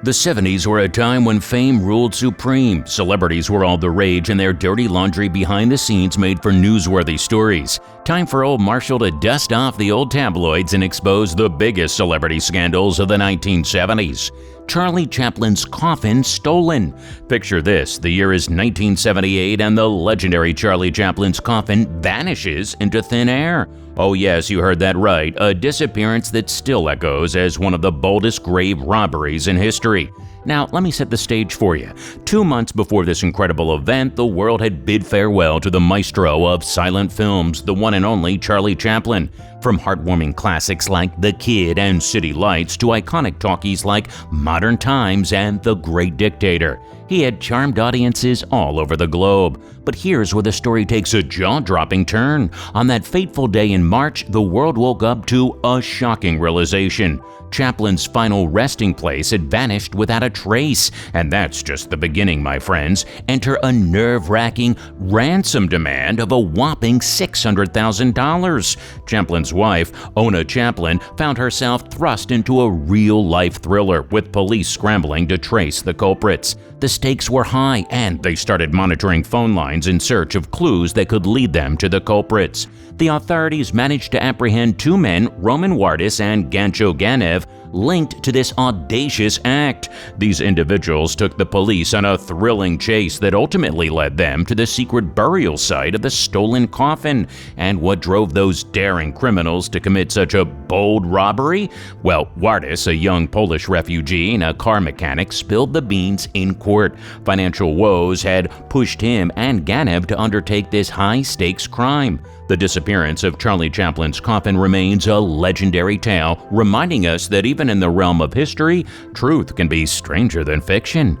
The 70s were a time when fame ruled supreme. Celebrities were all the rage and their dirty laundry behind the scenes made for newsworthy stories. Time for old Marshall to dust off the old tabloids and expose the biggest celebrity scandals of the 1970s. Charlie Chaplin's coffin stolen. Picture this, the year is 1978 and the legendary Charlie Chaplin's coffin vanishes into thin air. Oh yes, you heard that right, a disappearance that still echoes as one of the boldest grave robberies in history. Now, let me set the stage for you. 2 months before this incredible event, the world had bid farewell to the maestro of silent films, the one and only Charlie Chaplin. From heartwarming classics like The Kid and City Lights to iconic talkies like Modern Times and The Great Dictator, he had charmed audiences all over the globe. But here's where the story takes a jaw-dropping turn. On that fateful day in March, the world woke up to a shocking realization. Chaplin's final resting place had vanished without a trace. And that's just the beginning, my friends. Enter a nerve-wracking ransom demand of a whopping $600,000. Chaplin's wife, Ona Chaplin, found herself thrust into a real-life thriller, with police scrambling to trace the culprits. The stakes were high, and they started monitoring phone lines in search of clues that could lead them to the culprits. The authorities managed to apprehend 2 men, Roman Wardis and Gancho Ganev, linked to this audacious act. These individuals took the police on a thrilling chase that ultimately led them to the secret burial site of the stolen coffin. And what drove those daring criminals to commit such a bold robbery? Well, Wardis, a young Polish refugee and a car mechanic, spilled the beans in court. Financial woes had pushed him and Ganev to undertake this high-stakes crime. The disappearance of Charlie Chaplin's coffin remains a legendary tale, reminding us that even in the realm of history, truth can be stranger than fiction.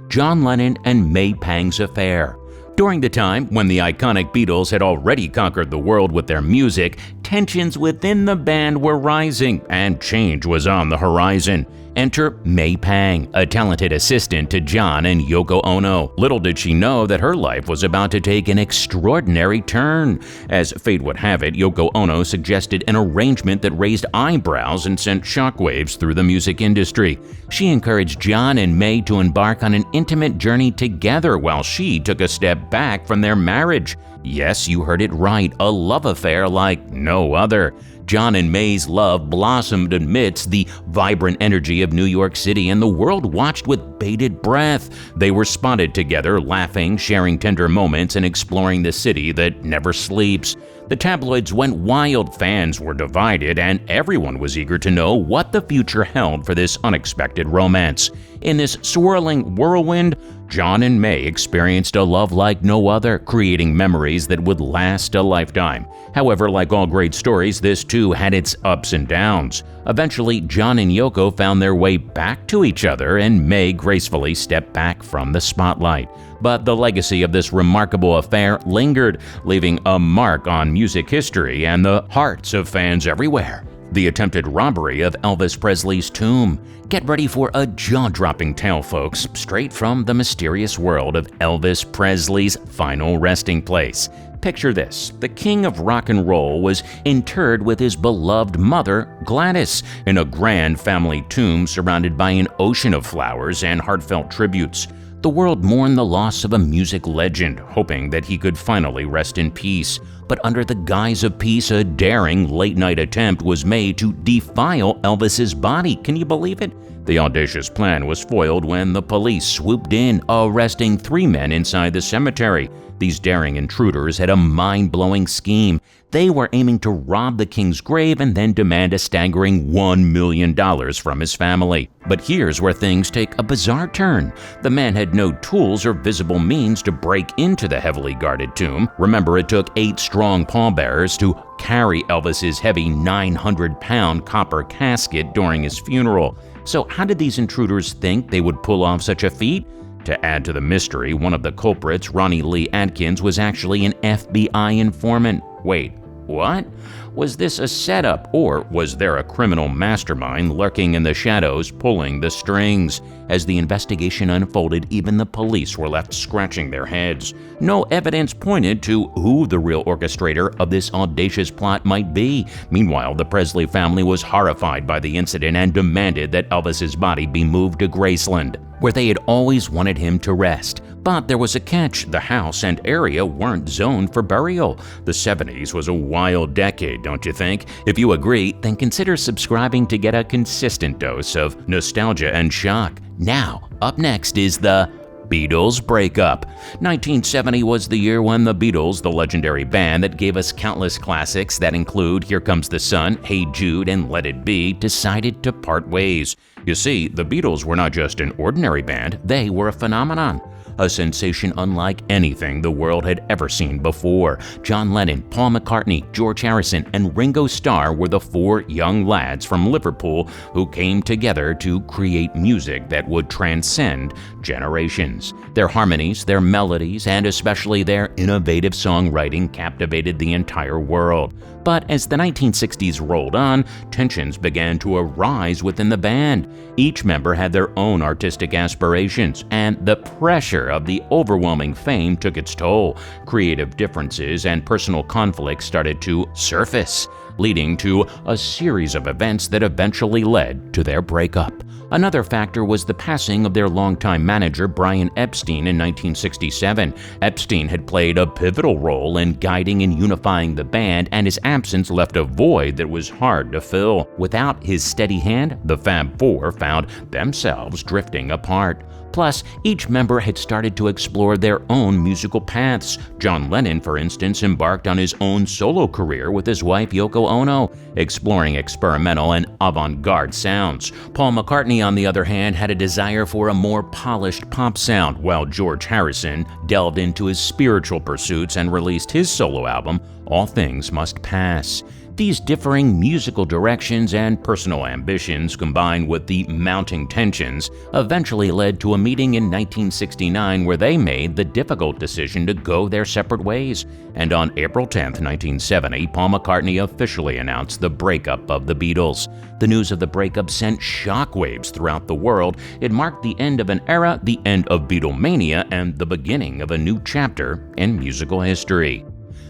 John Lennon and May Pengs affair. During the time when the iconic Beatles had already conquered the world with their music, tensions within the band were rising and change was on the horizon. Enter May Pang, a talented assistant to John and Yoko Ono. Little did she know that her life was about to take an extraordinary turn. As fate would have it, Yoko Ono suggested an arrangement that raised eyebrows and sent shockwaves through the music industry. She encouraged John and May to embark on an intimate journey together while she took a step back from their marriage. Yes, you heard it right, a love affair like no other. John and May's love blossomed amidst the vibrant energy of New York City, and the world watched with bated breath. They were spotted together, laughing, sharing tender moments, and exploring the city that never sleeps. The tabloids went wild, fans were divided, and everyone was eager to know what the future held for this unexpected romance. In this swirling whirlwind, John and May experienced a love like no other, creating memories that would last a lifetime. However, like all great stories, this too had its ups and downs. Eventually, John and Yoko found their way back to each other, and May gracefully stepped back from the spotlight. But the legacy of this remarkable affair lingered, leaving a mark on music history and the hearts of fans everywhere. The attempted robbery of Elvis Presley's tomb. Get ready for a jaw-dropping tale, folks, straight from the mysterious world of Elvis Presley's final resting place. Picture this, the king of rock and roll was interred with his beloved mother, Gladys, in a grand family tomb surrounded by an ocean of flowers and heartfelt tributes. The world mourned the loss of a music legend, hoping that he could finally rest in peace. But under the guise of peace, a daring late-night attempt was made to defile Elvis's body. Can you believe it? The audacious plan was foiled when the police swooped in, arresting 3 men inside the cemetery. These daring intruders had a mind-blowing scheme. They were aiming to rob the king's grave and then demand a staggering $1 million from his family. But here's where things take a bizarre turn. The men had no tools or visible means to break into the heavily guarded tomb. Remember, it took 8 strong pallbearers to carry Elvis's heavy 900-pound copper casket during his funeral. So how did these intruders think they would pull off such a feat? To add to the mystery, one of the culprits, Ronnie Lee Atkins, was actually an FBI informant. Wait, What? Was this a setup, or was there a criminal mastermind lurking in the shadows pulling the strings? As the investigation unfolded, even the police were left scratching their heads. No evidence pointed to who the real orchestrator of this audacious plot might be. Meanwhile, the Presley family was horrified by the incident and demanded that Elvis's body be moved to Graceland, where they had always wanted him to rest. But there was a catch. The house and area weren't zoned for burial. The 70s was a wild decade, don't you think? If you agree, then consider subscribing to get a consistent dose of nostalgia and shock. Now, up next is the Beatles breakup. 1970 was the year when the Beatles, the legendary band that gave us countless classics that include Here Comes the Sun, Hey Jude, and Let It Be, decided to part ways. You see, the Beatles were not just an ordinary band, they were a phenomenon. A sensation unlike anything the world had ever seen before. John Lennon, Paul McCartney, George Harrison, and Ringo Starr were the four young lads from Liverpool who came together to create music that would transcend generations. Their harmonies, their melodies, and especially their innovative songwriting captivated the entire world. But as the 1960s rolled on, tensions began to arise within the band. Each member had their own artistic aspirations, and the pressure of the overwhelming fame took its toll. Creative differences and personal conflicts started to surface, leading to a series of events that eventually led to their breakup. Another factor was the passing of their longtime manager Brian Epstein in 1967. Epstein had played a pivotal role in guiding and unifying the band, and his absence left a void that was hard to fill. Without his steady hand, the Fab Four found themselves drifting apart. Plus, each member had started to explore their own musical paths. John Lennon, for instance, embarked on his own solo career with his wife Yoko Ono, exploring experimental and avant-garde sounds. Paul McCartney, on the other hand, had a desire for a more polished pop sound, while George Harrison delved into his spiritual pursuits and released his solo album, All Things Must Pass. These differing musical directions and personal ambitions, combined with the mounting tensions, eventually led to a meeting in 1969 where they made the difficult decision to go their separate ways. And on April 10, 1970, Paul McCartney officially announced the breakup of the Beatles. The news of the breakup sent shockwaves throughout the world. It marked the end of an era, the end of Beatlemania, and the beginning of a new chapter in musical history.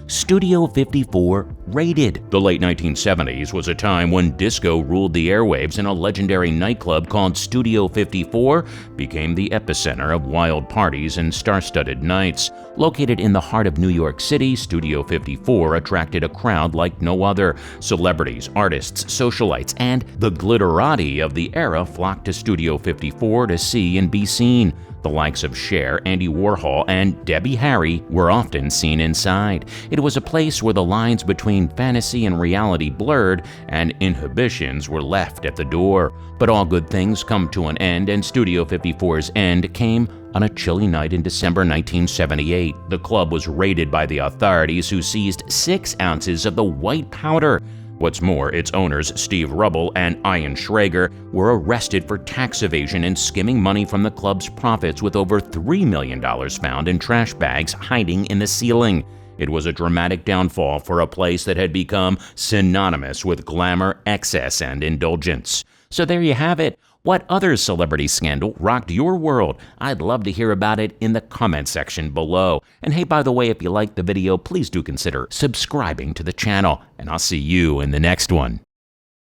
Studio 54 raided. The late 1970s was a time when disco ruled the airwaves, and a legendary nightclub called Studio 54 became the epicenter of wild parties and star-studded nights. Located in the heart of New York City, Studio 54 attracted a crowd like no other. Celebrities, artists, socialites, and the glitterati of the era flocked to Studio 54 to see and be seen. The likes of Cher, Andy Warhol, and Debbie Harry were often seen inside. It was a place where the lines between fantasy and reality blurred, and inhibitions were left at the door. But all good things come to an end, and Studio 54's end came on a chilly night in December 1978. The club was raided by the authorities, who seized 6 ounces of the white powder. What's more, its owners, Steve Rubble and Ian Schrager, were arrested for tax evasion and skimming money from the club's profits, with over $3 million found in trash bags hiding in the ceiling. It was a dramatic downfall for a place that had become synonymous with glamour, excess, and indulgence. So there you have it. What other celebrity scandal rocked your world? I'd love to hear about it in the comment section below. And hey, by the way, if you liked the video, please do consider subscribing to the channel, and I'll see you in the next one.